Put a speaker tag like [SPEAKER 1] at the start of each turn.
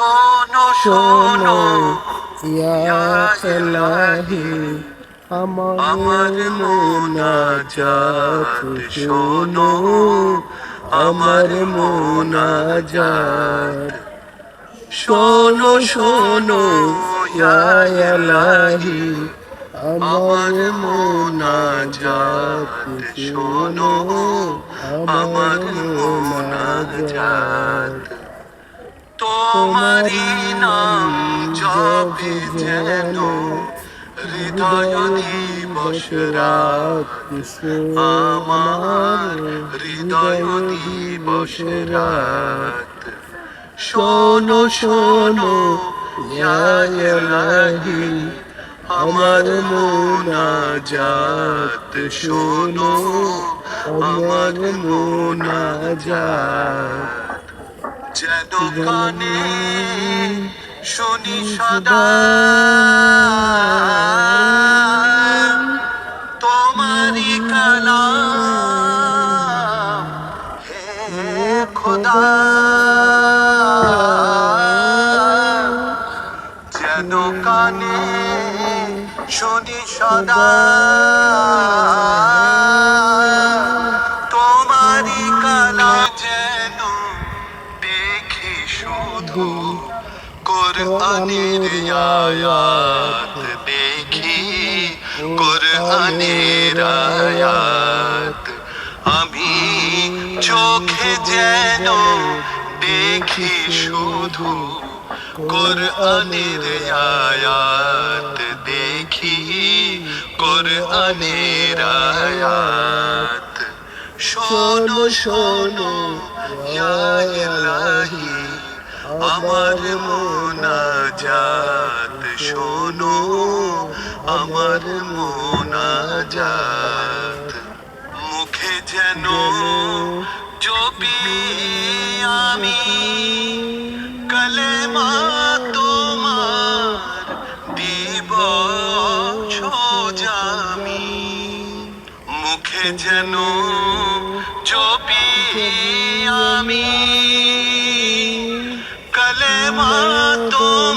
[SPEAKER 1] শোনো
[SPEAKER 2] শোনো
[SPEAKER 1] শোনো
[SPEAKER 2] ইয়া এলাহি আমার মোনাজাত শোনো আমার মোনাজাত শোনো শোনো ইয়া এলাহি আমার মোনাজাত শোনো আমার মোনাজাত
[SPEAKER 1] তোমারি নাম জপে যেন হৃদয় দিবস রাত আমার হৃদয় দিবস রাত শোনো শোনো ইয়া ইলাহি আমার মোনাজাত শোনো আমার মোনাজাত যেন কানে শুনি সদা তোমারি কালাম হে খোদা যেন কানে শুনি সদা তোমারি কালাম যেন দেখি শুধু কোরআনের আয়াত দেখি কোরআনের আয়াত আমি চোখে যেন দেখি শুধু কোরআনের আয়াত দেখি কোরআনের আয়াত শোনো শোনো ইয়া ইলাহি আমার মোনাজাত শোনো আমার মোনাজাত মুখে যেন জপি আমি কলেমা তোমার দিবস জামি মুখে যেন জপি আমি কলেমা তো